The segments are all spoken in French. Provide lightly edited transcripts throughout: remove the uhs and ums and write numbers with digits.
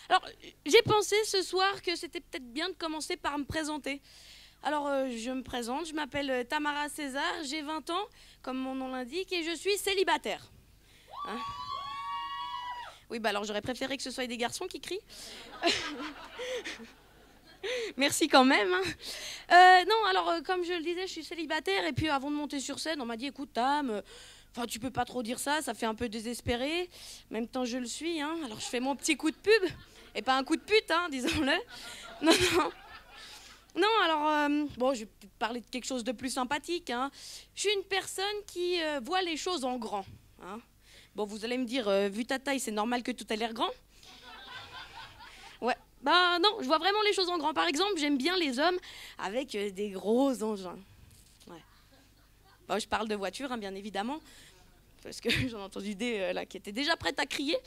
Alors, j'ai pensé ce soir que c'était peut-être bien de commencer par me présenter. Alors, je me présente, je m'appelle Tamara César, j'ai 20 ans, comme mon nom l'indique, et je suis célibataire. Hein? Oui, bah alors j'aurais préféré que ce soit des garçons qui crient. Merci quand même. Hein. Non, alors, comme je le disais, je suis célibataire, et puis avant de monter sur scène, on m'a dit, écoute, Tam, enfin, tu peux pas trop dire ça fait un peu désespéré. En même temps, je le suis, hein. Alors je fais mon petit coup de pub, et pas un coup de pute, hein, disons-le. Non, non. Non, alors, bon, je vais peut-être parler de quelque chose de plus sympathique. Hein. Je suis une personne qui voit les choses en grand. Hein. Bon, vous allez me dire, vu ta taille, c'est normal que tout ait l'air grand. Ouais, bah non, je vois vraiment les choses en grand. Par exemple, j'aime bien les hommes avec des gros engins. Ouais. Bon, je parle de voiture, hein, bien évidemment, parce que j'en ai entendu des là qui étaient déjà prêtes à crier.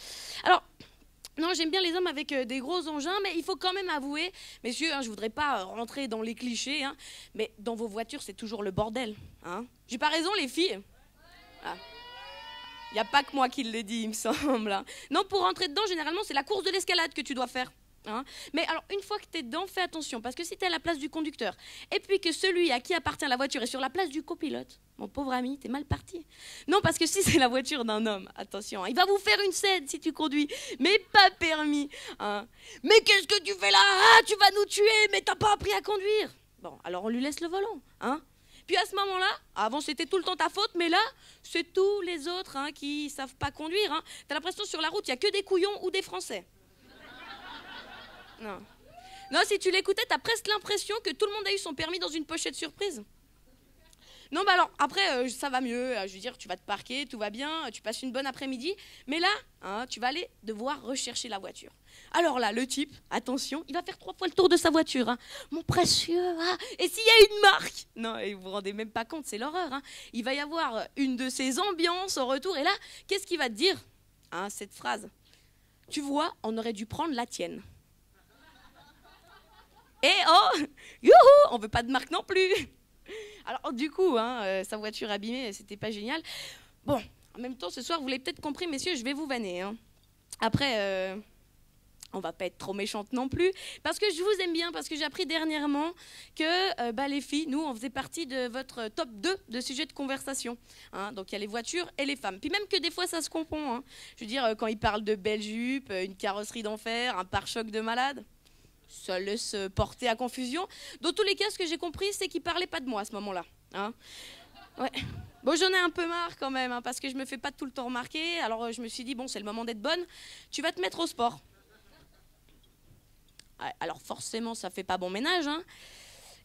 Alors, non, j'aime bien les hommes avec des gros engins, mais il faut quand même avouer, messieurs, hein, je voudrais pas rentrer dans les clichés, hein, mais dans vos voitures, c'est toujours le bordel. Hein. J'ai pas raison, les filles? Ah. Il n'y a pas que moi qui le dis, il me semble. Hein. Non, pour rentrer dedans, généralement, c'est la course de l'escalade que tu dois faire. Hein. Mais alors, une fois que tu es dedans, fais attention, parce que si tu es à la place du conducteur, et puis que celui à qui appartient la voiture est sur la place du copilote, mon pauvre ami, t'es mal parti. Non, parce que si c'est la voiture d'un homme, attention, hein, il va vous faire une scène si tu conduis, mais pas permis. Hein. Mais qu'est-ce que tu fais là? Ah, tu vas nous tuer, mais t'as pas appris à conduire. Bon, alors on lui laisse le volant, hein. Puis à ce moment-là, avant c'était tout le temps ta faute, mais là, c'est tous les autres hein, qui savent pas conduire. Hein. T'as l'impression sur la route, il y a que des couillons ou des Français. Non. Non, si tu l'écoutais, t'as presque l'impression que tout le monde a eu son permis dans une pochette surprise. Non, bah alors, après, ça va mieux. Je veux dire, tu vas te parquer, tout va bien, tu passes une bonne après-midi. Mais là, hein, tu vas aller devoir rechercher la voiture. Alors là, le type, attention, il va faire 3 fois le tour de sa voiture. Hein. Mon précieux, ah, et s'il y a une marque? Non, et vous vous rendez même pas compte, c'est l'horreur. Hein. Il va y avoir une de ces ambiances au retour. Et là, qu'est-ce qu'il va te dire? Hein, cette phrase. Tu vois, on aurait dû prendre la tienne. Et oh, youhou, on veut pas de marque non plus. Alors du coup, hein, sa voiture abîmée, c'était pas génial. Bon, en même temps, ce soir, vous l'avez peut-être compris, messieurs, je vais vous vanner. Hein. Après, on va pas être trop méchante non plus, parce que je vous aime bien, parce que j'ai appris dernièrement que bah, les filles, nous, on faisait partie de votre top 2 de sujets de conversation. Hein. Donc il y a les voitures et les femmes. Puis même que des fois, ça se confond. Hein. Je veux dire, quand ils parlent de belles jupes, une carrosserie d'enfer, un pare-choc de malade... Ça laisse porter à confusion. Dans tous les cas, ce que j'ai compris, c'est qu'il ne parlait pas de moi à ce moment-là. Hein. Ouais. Bon, j'en ai un peu marre quand même, hein, parce que je me fais pas tout le temps remarquer. Alors je me suis dit, bon, c'est le moment d'être bonne. Tu vas te mettre au sport. Ouais, alors forcément, ça fait pas bon ménage. Hein.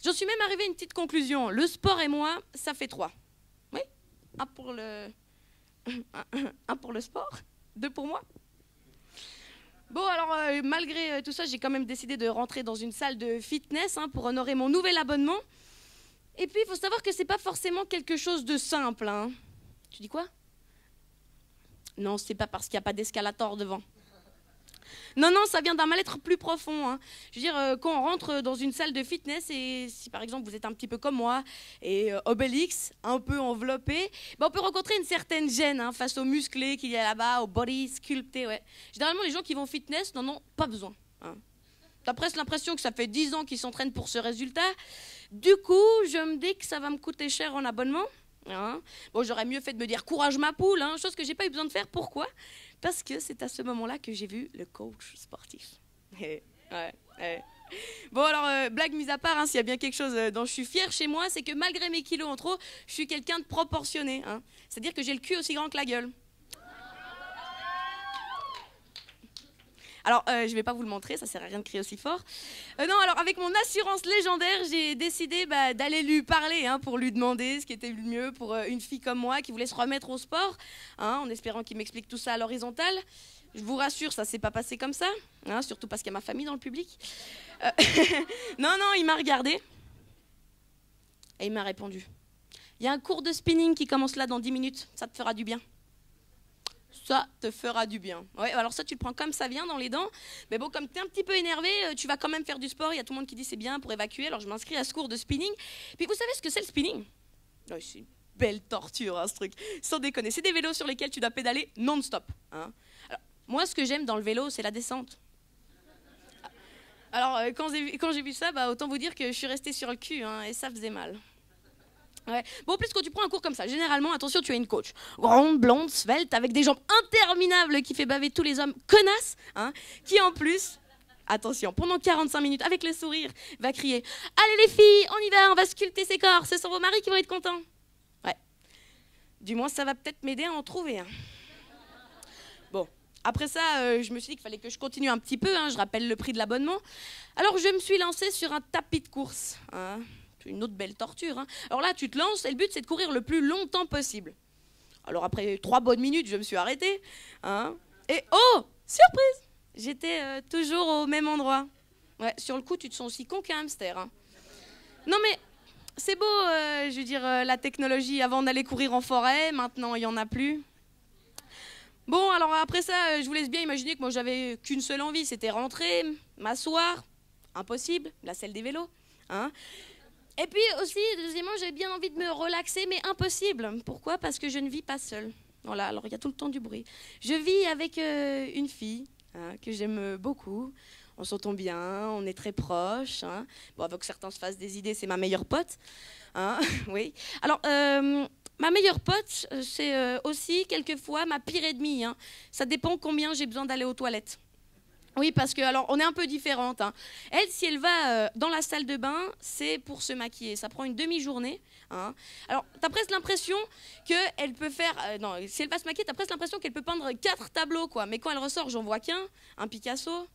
J'en suis même arrivée à une petite conclusion. Le sport et moi, ça fait 3. Oui, un pour le, un pour le sport, 2 pour moi. Bon, alors, malgré tout ça, j'ai quand même décidé de rentrer dans une salle de fitness hein, pour honorer mon nouvel abonnement. Et puis, il faut savoir que c'est pas forcément quelque chose de simple. Hein. Tu dis quoi? Non, c'est pas parce qu'il n'y a pas d'escalator devant. Non, non, ça vient d'un mal-être plus profond. Hein. Je veux dire, quand on rentre dans une salle de fitness, et si par exemple vous êtes un petit peu comme moi, et Obélix, un peu enveloppé, ben, on peut rencontrer une certaine gêne hein, face aux musclés qu'il y a là-bas, au body sculpté. Ouais. Généralement, les gens qui vont au fitness n'en ont pas besoin. Hein. T'as presque l'impression que ça fait 10 ans qu'ils s'entraînent pour ce résultat. Du coup, je me dis que ça va me coûter cher en abonnement. Hein. Bon, j'aurais mieux fait de me dire courage ma poule, hein, chose que j'ai pas eu besoin de faire. Pourquoi? Parce que c'est à ce moment-là que j'ai vu le coach sportif. Ouais, ouais. Bon alors, blague mise à part, hein, s'il y a bien quelque chose dont je suis fière chez moi, c'est que malgré mes kilos en trop, je suis quelqu'un de proportionné. Hein. C'est-à-dire que j'ai le cul aussi grand que la gueule. Alors, je ne vais pas vous le montrer, ça sert à rien de crier aussi fort. Non, alors avec mon assurance légendaire, j'ai décidé d'aller lui parler hein, pour lui demander ce qui était le mieux pour une fille comme moi qui voulait se remettre au sport, hein, en espérant qu'il m'explique tout ça à l'horizontale. Je vous rassure, ça ne s'est pas passé comme ça, hein, surtout parce qu'il y a ma famille dans le public. Non, non, il m'a regardé et il m'a répondu. Il y a un cours de spinning qui commence là dans 10 minutes, ça te fera du bien. Ça te fera du bien. Ouais, alors ça, tu le prends comme ça vient dans les dents. Mais bon, comme tu es un petit peu énervé, tu vas quand même faire du sport. Il y a tout le monde qui dit c'est bien pour évacuer. Alors je m'inscris à ce cours de spinning. Puis vous savez ce que c'est le spinning? Ouais, c'est une belle torture, hein, ce truc. Sans déconner. C'est des vélos sur lesquels tu dois pédaler non-stop. Hein. Alors, moi, ce que j'aime dans le vélo, c'est la descente. Alors, quand j'ai vu ça, bah, autant vous dire que je suis restée sur le cul, hein, et ça faisait mal. Ouais. Bon, en plus, quand tu prends un cours comme ça, généralement, attention, tu as une coach. Grande, blonde, svelte, avec des jambes interminables qui fait baver tous les hommes connasses, hein, qui en plus, attention, pendant 45 minutes, avec le sourire, va crier « Allez les filles, on va sculpter ces corps, ce sont vos maris qui vont être contents. » Ouais. Du moins, ça va peut-être m'aider à en trouver un. Bon. Après ça, je me suis dit qu'il fallait que je continue un petit peu, hein, je rappelle le prix de l'abonnement. Alors je me suis lancée sur un tapis de course. Hein. Une autre belle torture. Hein. Alors là, tu te lances et le but, c'est de courir le plus longtemps possible. Alors après 3 bonnes minutes, je me suis arrêtée. Hein. Et oh, surprise, j'étais toujours au même endroit. Ouais, sur le coup, tu te sens aussi con qu'un hamster. Hein. Non mais, c'est beau, je veux dire, la technologie. Avant, on allait courir en forêt, maintenant, il n'y en a plus. Bon, alors après ça, je vous laisse bien imaginer que moi, j'avais qu'une seule envie, c'était rentrer, m'asseoir. Impossible, la selle des vélos. Hein. Et puis aussi, deuxièmement, j'avais bien envie de me relaxer, mais impossible. Pourquoi? Parce que je ne vis pas seule. Voilà, alors il y a tout le temps du bruit. Je vis avec une fille, hein, que j'aime beaucoup. On s'entend bien, on est très proches. Hein. Bon, avant que certains se fassent des idées, c'est ma meilleure pote. Hein. Oui. Alors, ma meilleure pote, c'est aussi quelquefois ma pire ennemie. Hein. Ça dépend combien j'ai besoin d'aller aux toilettes. Oui, parce que alors on est un peu différentes. Hein. Elle, si elle va dans la salle de bain, c'est pour se maquiller. Ça prend une demi-journée. Hein. Alors, t'as presque l'impression qu'elle peut faire... non, si elle va se maquiller, t'as presque l'impression qu'elle peut peindre 4 tableaux, quoi. Mais quand elle ressort, j'en vois qu'un, un Picasso.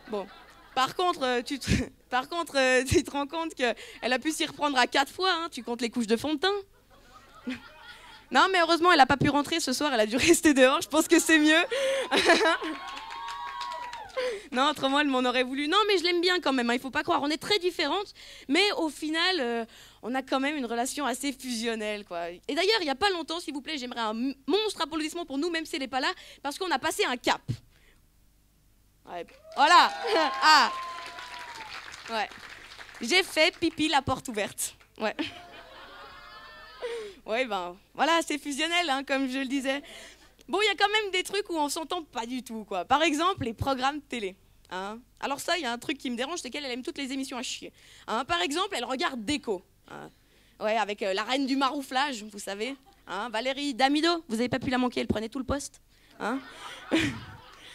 Bon. Par contre, tu te rends compte qu'elle a pu s'y reprendre à 4 fois. Hein. Tu comptes les couches de fond de teint. Non, mais heureusement, elle n'a pas pu rentrer ce soir. Elle a dû rester dehors. Je pense que c'est mieux. Non, autrement, elle m'en aurait voulu. Non, mais je l'aime bien quand même, hein, il ne faut pas croire. On est très différentes, mais au final, on a quand même une relation assez fusionnelle, quoi. Et d'ailleurs, il n'y a pas longtemps, s'il vous plaît, j'aimerais un monstre applaudissement pour nous, même si elle n'est pas là, parce qu'on a passé un cap. Ouais. Voilà. Ah. Ouais. J'ai fait pipi la porte ouverte. Ouais. Ouais, ben, voilà, c'est fusionnel, hein, comme je le disais. Bon, il y a quand même des trucs où on s'entend pas du tout, quoi. Par exemple, les programmes de télé. Hein. Alors ça, il y a un truc qui me dérange, c'est qu'elle aime toutes les émissions à chier. Hein. Par exemple, elle regarde Déco. Hein. Ouais, avec la reine du marouflage, vous savez. Hein. Valérie Damido, vous n'avez pas pu la manquer, elle prenait tout le poste. Hein.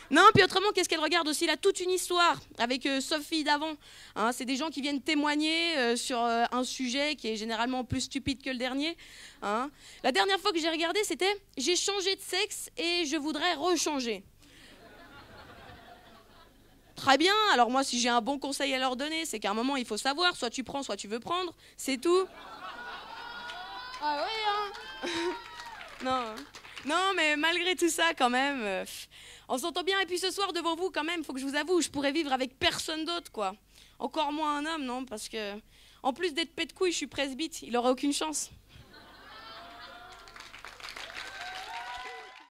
Non, puis autrement, qu'est-ce qu'elle regarde aussi? Là, toute une histoire avec Sophie Davant. Hein, c'est des gens qui viennent témoigner sur un sujet qui est généralement plus stupide que le dernier. Hein. La dernière fois que j'ai regardé, c'était « J'ai changé de sexe et je voudrais rechanger ». Très bien, alors moi, si j'ai un bon conseil à leur donner, c'est qu'à un moment, il faut savoir, soit tu prends, soit tu veux prendre, c'est tout. Ah ouais, hein. Non. Non, mais malgré tout ça, quand même, on s'entend bien. Et puis ce soir, devant vous, quand même, faut que je vous avoue, je pourrais vivre avec personne d'autre, quoi. Encore moins un homme, non? Parce que, en plus d'être pète couille, je suis presbyte, il aurait aucune chance.